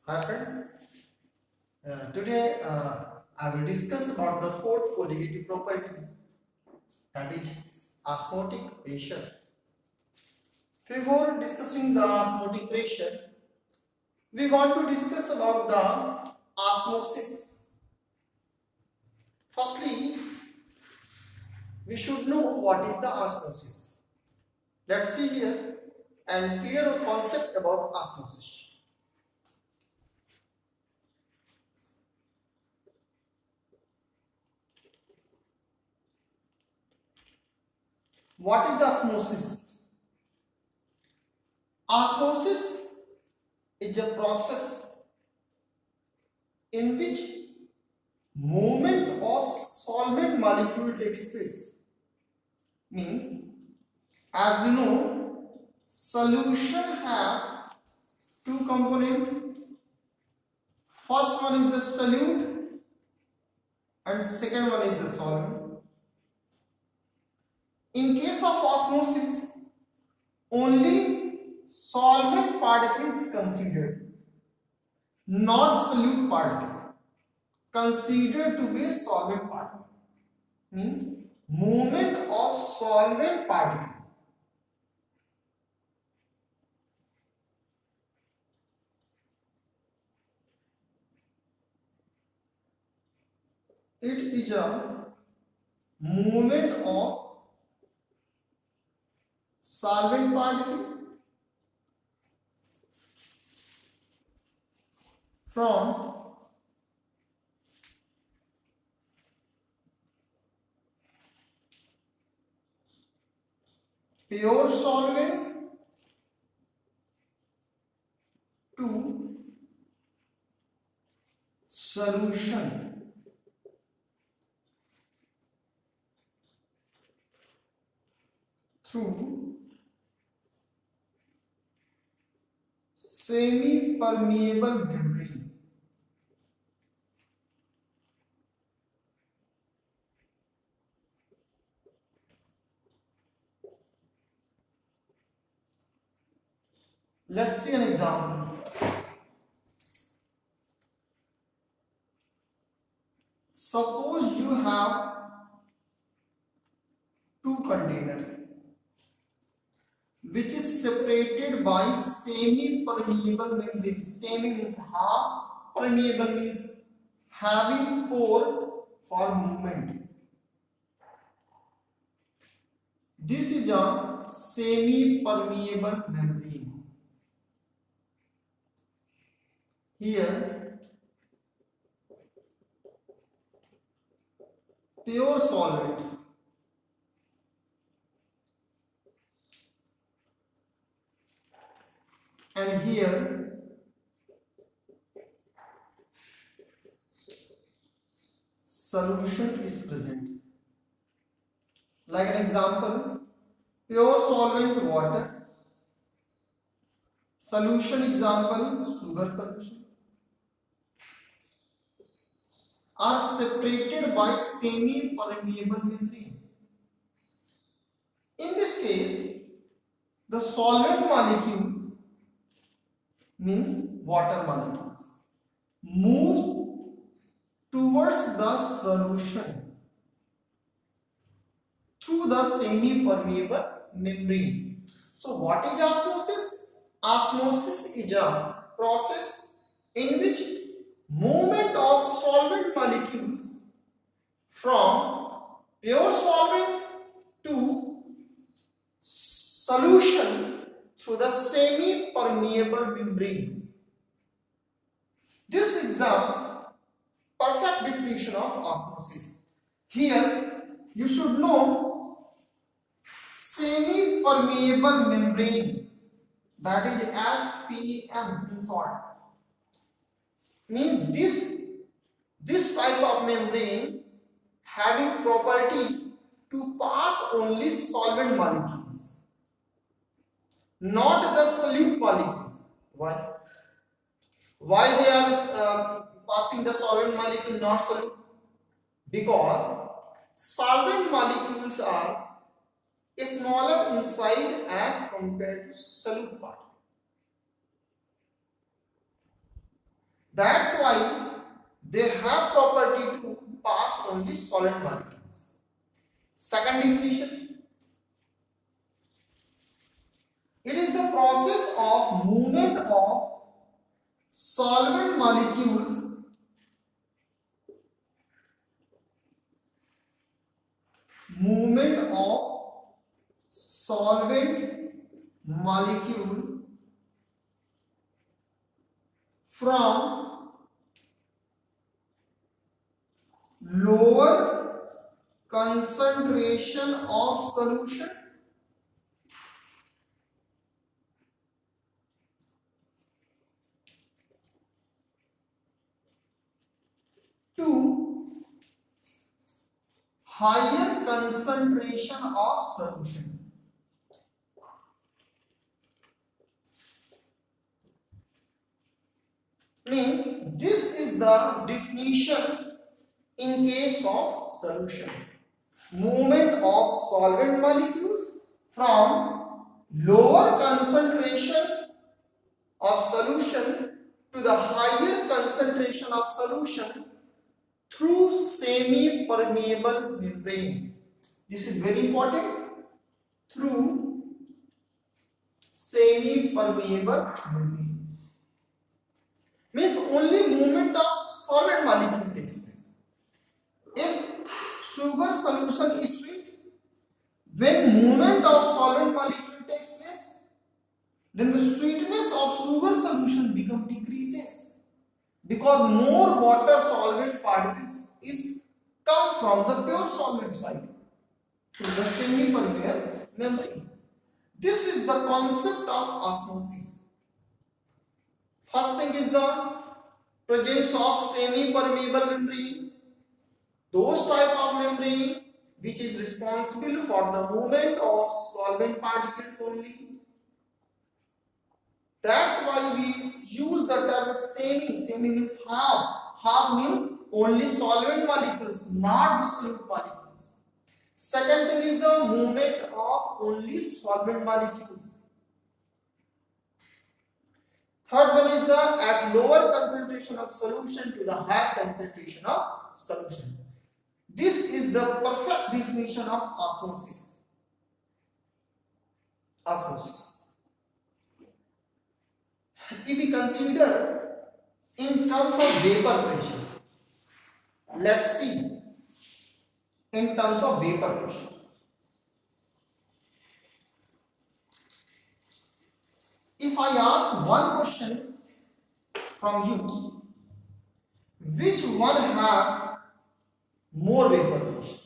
Hi friends, today I will discuss about the fourth colligative property, that is osmotic pressure. Before discussing the osmotic pressure, we want to discuss about the osmosis. Firstly, we should know what is the osmosis. Let's see here and clear a concept about osmosis. What is the osmosis? Osmosis is a process in which movement of solvent molecule takes place. Means, as you know, solution have two components. First one is the solute and second one is the solvent. In case of osmosis, only solvent particle is considered, not solute particle. Considered to be a solvent particle. Means movement of solvent particle. It is a movement of solvent particle from pure solvent to solution through semi-permeable membrane. Let's see an example. Suppose you have two containers which is separated by semi-permeable membrane. Semi means half, permeable means having pore for movement. This is a semi-permeable membrane. Here, pure solvent. And here, solution is present. Like an example, pure solvent water, solution example sugar solution, are separated by semi-permeable membrane. In this case, the solvent molecule means water molecules move towards the solution through the semi-permeable membrane. So what is osmosis? Osmosis is a process in which movement of solvent molecules from pure solvent to solution through the semi-permeable membrane. This is the perfect definition of osmosis. Here you should know semi-permeable membrane, that is SPM in short. Means this type of membrane having property to pass only solvent molecules, not the solute molecules. Why? Why they are passing the solvent molecule, not solute? Because solvent molecules are smaller in size as compared to solute particle. That's why they have property to pass only solid molecules. Second definition, it is the process of movement of solvent molecules from lower concentration of solution to higher concentration of solution. Means this is the definition in case of solution. Movement of solvent molecules from lower concentration of solution to the higher concentration of solution through semi-permeable membrane. This is very important. Through semi-permeable membrane. Means only movement of solid molecule takes place. If sugar solution is sweet, when movement of solid molecule takes place, then the sweetness of sugar solution decreases because more water solvent particles is come from the pure solvent side to the semi-permeable membrane. This is the concept of osmosis. First thing is the presence of semi-permeable membrane. Those type of membrane which is responsible for the movement of solvent particles only. That's why we use the term semi. Semi means half. Half means only solvent molecules, not dissolute molecules. Second thing is the movement of only solvent molecules. Third one is the at lower concentration of solution to the higher concentration of solution. This is the perfect definition of osmosis. Osmosis. If we consider in terms of vapor pressure, let's see in terms of vapor pressure. If I ask one question from you, which one have more vapor pressure?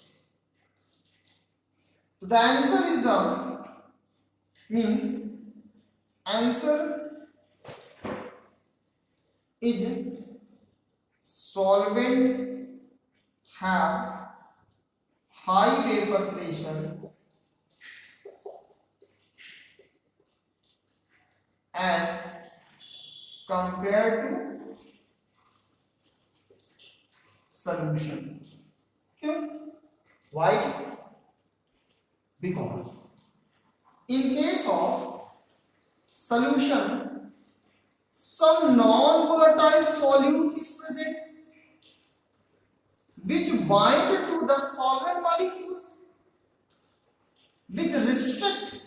So the answer is the answer is solvent have high vapor pressure as compared to solution. Why it is? Because in case of solution, some non-volatile solute is present which bind to the solvent molecules, which restrict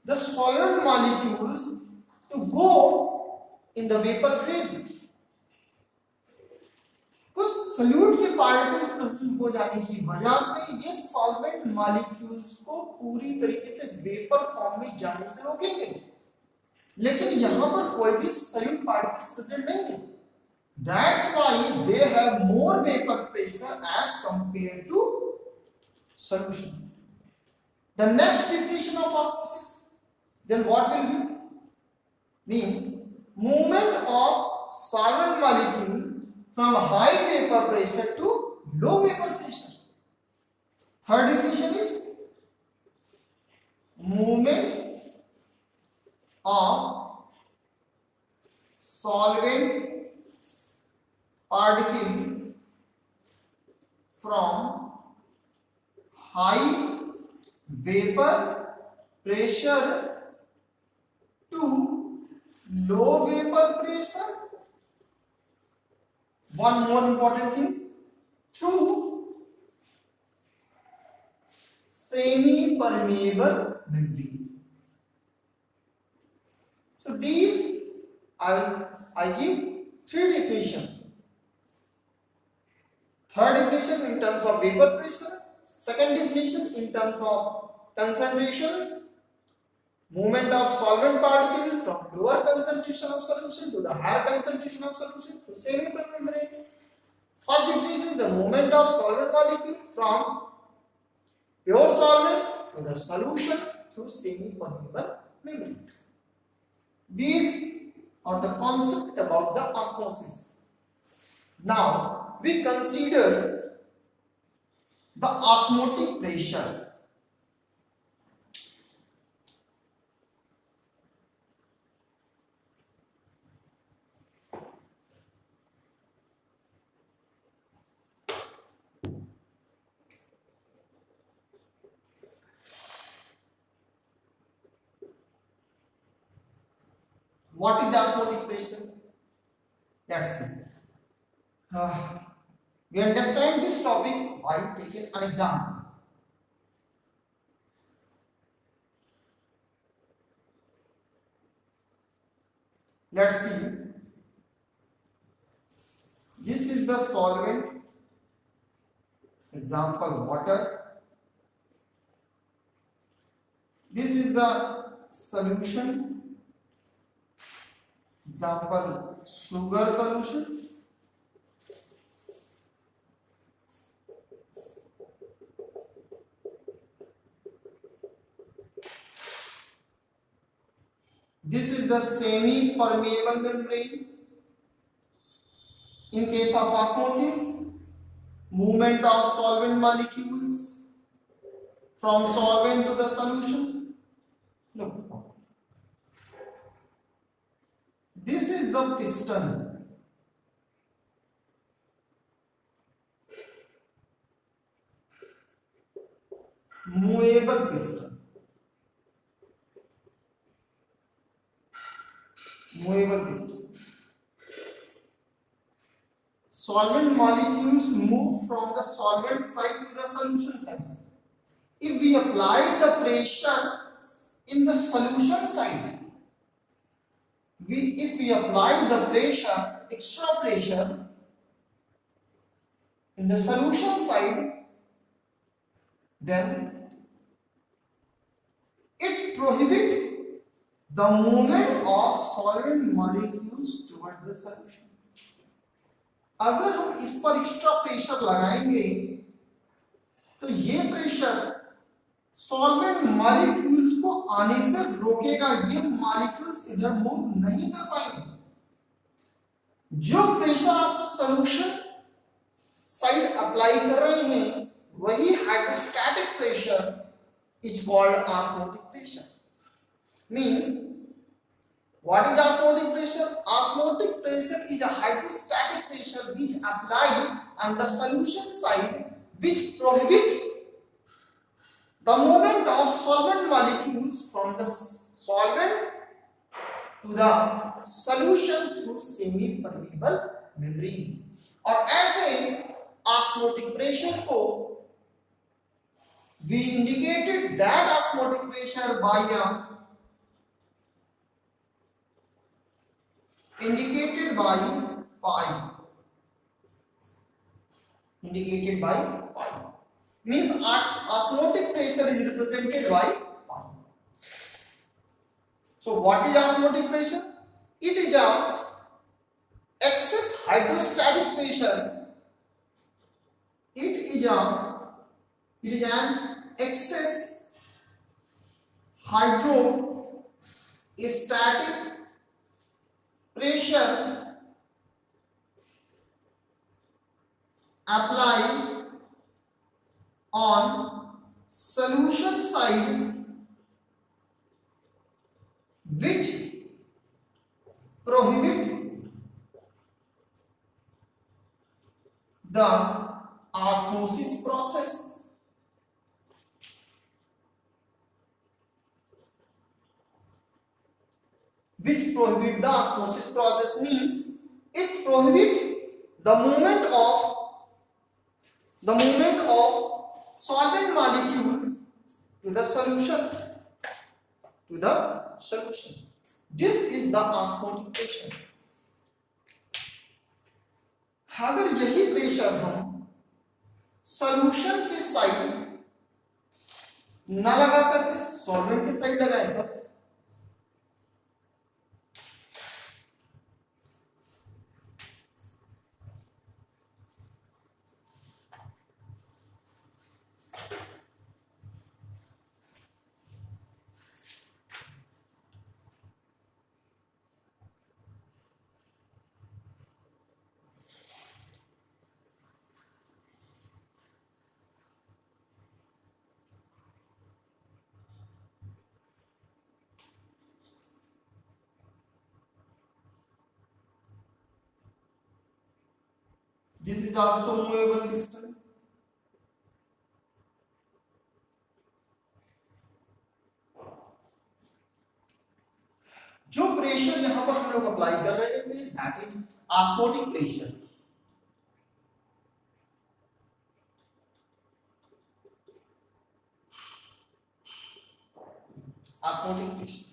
the solvent molecules to go in the vapor phase. कुछ salute के particles present हो जाने की वजह से ये solvent molecules को पूरी तरीके से वेपर फॉर्म में जाने से रोकेंगे, लेकिन यहां पर कोई भी सल्यूट पार्टिकल्स प्रेजेंट नहीं है. That's why they have more vapor pressure as compared to solution. The next definition of osmosis, then what will be? Means movement of solvent molecule from high vapor pressure to low vapor pressure. Third definition is movement of solvent particle from high vapor pressure to low vapor pressure one more important thing, through semi permeable membrane. So these I give three definitions. Third definition in terms of vapor pressure, second definition in terms of concentration, movement of solvent particle from lower concentration of solution to the higher concentration of solution to semi-permeable membrane. First definition is the movement of solvent molecule from pure solvent to the solution through semi-permeable membrane. These are the concept about the osmosis. Now we consider the osmotic pressure. What is the osmotic pressure? Let's see. We understand this topic by taking an example. Let's see. This is the solvent, example water. This is the solution, example sugar solution. This is the semi-permeable membrane. In case of osmosis, movement of solvent molecules from solvent to the solution. No. This is the piston. Movable piston. Movable piston. Solvent molecules move from the solvent side to the solution side. If we apply the pressure in the solution side, if we apply the pressure, extra pressure in the solution side, then it prohibits the movement of solvent molecules towards the solution. अगर हम इस पर extra pressure लगाएंगे तो ये pressure solvent molecules को आने से रोकेगा, ये मॉलिक्यूल्स इधर मूव नहीं कर पाएंगे। जो प्रेशर आप सॉल्यूशन साइड अप्लाई कर रहे हैं वही hydrostatic pressure is called osmotic pressure. Means what is osmotic pressure? Osmotic pressure is a hydrostatic pressure which applied on the solution side, which prohibit the movement of solvent molecules from the solvent to the solution through semi-permeable membrane. और ऐसे osmotic pressure को we indicated that osmotic pressure by indicated by pi. Indicated by pi means osmotic pressure is represented by pi. So what is osmotic pressure? It is a excess hydrostatic pressure. It is an excess hydrostatic pressure applied on solution side which prohibit the osmosis process. Which prohibit the osmosis process means it prohibit the movement of solvent molecules to the solution, this is the osmotic pressure. अगर यही pressure हम solution के side ना लगा करके solvent के side लगाए तब this is also movable piston. जो प्रेशर यहां पर हम लोग अप्लाई कर रहे थे that is osmotic pressure. Osmotic pressure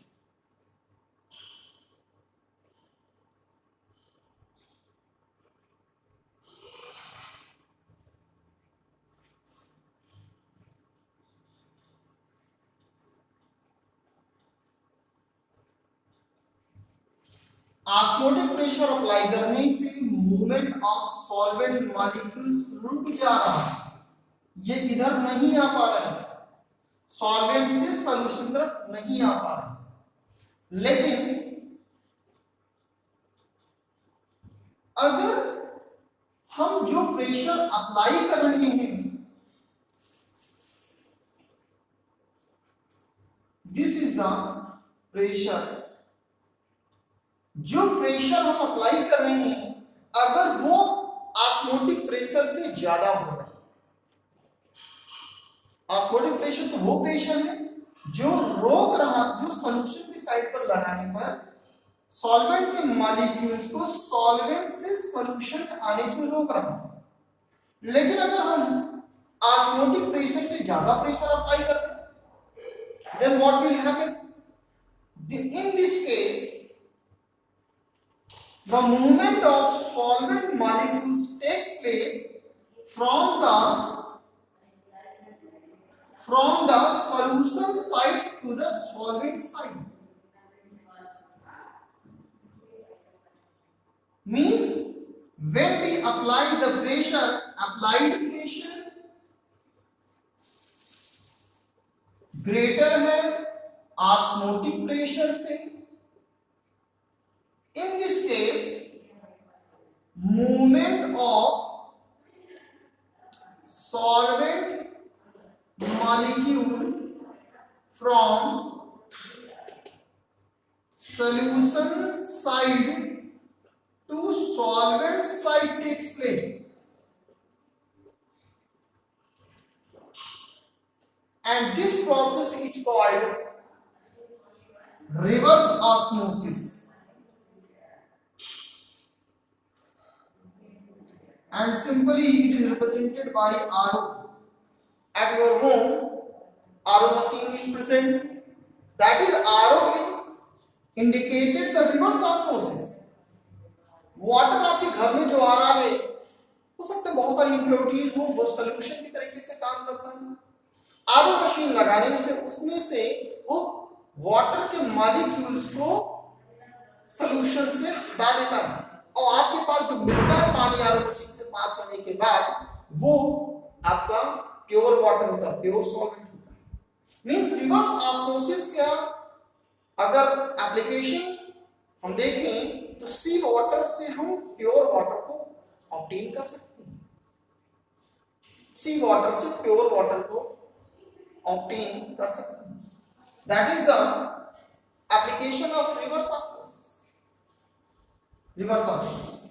osmotic pressure apply करने से मूवमेंट ऑफ सॉल्वेंट मॉलिक्यूल्स रुक जा रहा है. ये इधर नहीं आ पा रहे हैं, सॉल्वेंट से सॉल्यूशन तरफ नहीं आ पा रहे. लेकिन अगर हम जो प्रेशर अप्लाई कर रहे हैं दिस इज द प्रेशर, जो प्रेशर हम अप्लाई कर रहे हैं अगर वो ऑस्मोटिक प्रेशर से ज्यादा हो रहा है. ऑस्मोटिक प्रेशर तो वो प्रेशर है जो रोक रहा, जो सॉल्यूशन की साइड पर लगाने पर सॉल्वेंट के मॉलिक्यूल्स को सॉल्वेंट से सॉल्यूशन में आने से रोक रहा है. लेकिन अगर हम ऑस्मोटिक प्रेशर से ज्यादा प्रेशर अप्लाई करते हैं then what will happen? In this case the movement of solvent molecules takes place from the solution side to the solvent side. Means when we apply the pressure, applied pressure greater है osmotic pressure से. In this case, movement of solvent molecule from solution side to solvent side takes place. And this process is called reverse osmosis. And simply it is represented by RO. At your home, RO machine is present. That is, RO is indicated the reverse osmosis. Water आपके घर में जो आ रहा है हो सकता है बहुत सारी इम्प्योरिटीज हो, वो सोल्यूशन की तरीके से काम करता है. आरओ मशीन लगाने से उसमें से वो वाटर के मॉलिक्यूल्स को सोल्यूशन से हटा देता है और आपके पास जो मिलता है पानी आरओ मशीन से पास होने के बाद वो आपका प्योर वाटर होता है, प्योर सॉल्वेंट होता है. मींस रिवर्स ऑस्मोसिस का अगर एप्लीकेशन हम देखें तो सी वाटर से हम प्योर वाटर को ऑब्टेन कर सकते हैं. सी वाटर से प्योर वाटर को ऑब्टेन कर सकते हैं. That is the application of reverse osmosis. Reverse osmosis.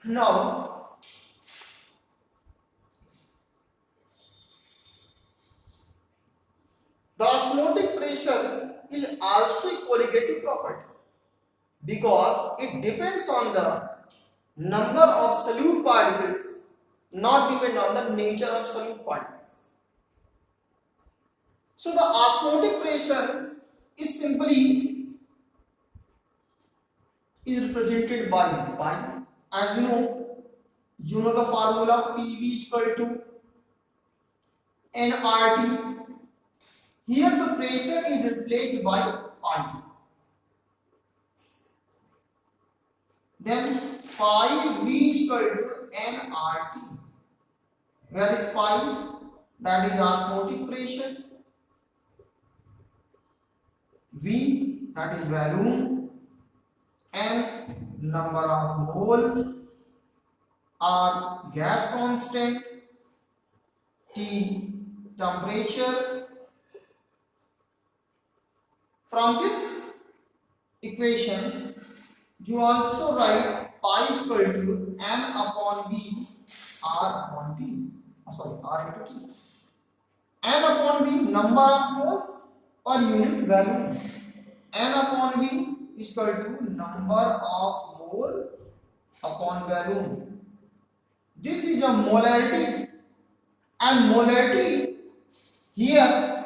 Now also a colligative property because it depends on the number of solute particles, not depend on the nature of solute particles. So the osmotic pressure is simply represented by as you know the formula PV is equal to nRT. Here the pressure is replaced by pi. Then phi V is equal to nRT. Where is pi? That is osmotic pressure. V, that is volume. M, number of mole. R, gas constant. T, temperature. From this equation, you also write pi is equal to m upon v r upon t. R into t. N upon v, number of moles per unit volume. N upon v is equal to number of mole upon volume. This is a molarity, and molarity here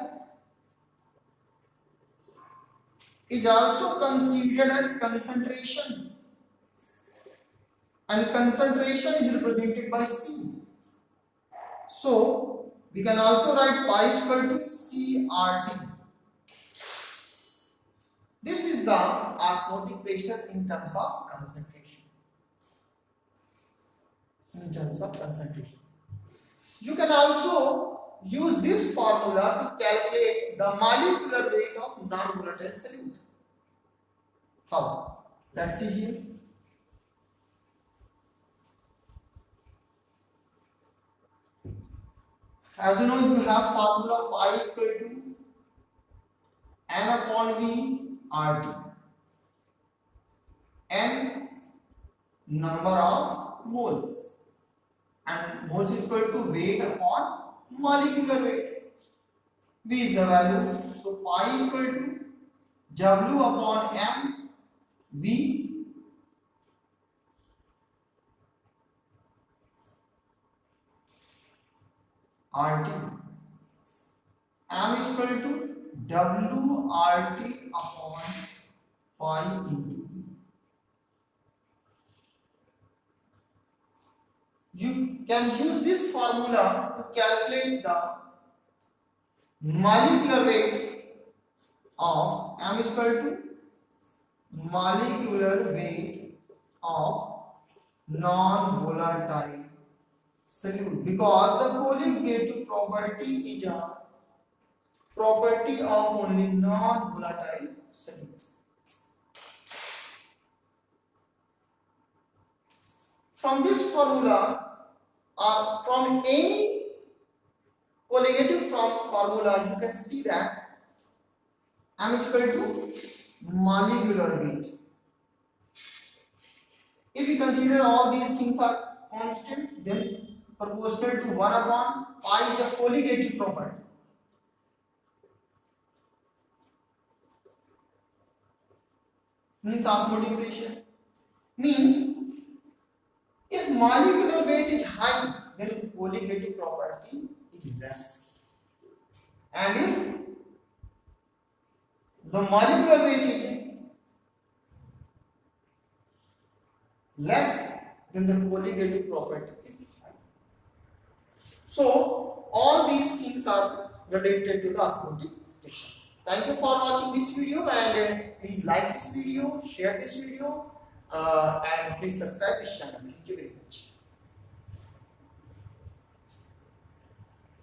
is also considered as concentration, and concentration is represented by C. So we can also write pi is equal to CRT. This is the osmotic pressure in terms of concentration. You can also use this formula to calculate the molecular weight of non-volatile solute. How? Let's see here. As you know, you have formula pi is equal to n upon v RT. N, number of moles, and moles is equal to weight upon molecular weight. V is the value, so pi is equal to W upon M V RT. M is equal to W RT upon pi into V. You can use this formula to calculate the molecular weight of M is equal to molecular weight of non-volatile solute, because the colligative property is a property of only non-volatile solute. From this formula or from any colligative formula, you can see that M is equal to molecular weight. If we consider all these things are constant, then proportional to 1 upon pi is a colligative property. Means osmotic pressure. Means if molecular weight is high, then colligative property is less. And if the molecular weight is less, then the colligative property is high. So all these things are related to the osmotic pressure. Thank you for watching this video, and please like this video, share this video, and please subscribe this channel. Thank you very much.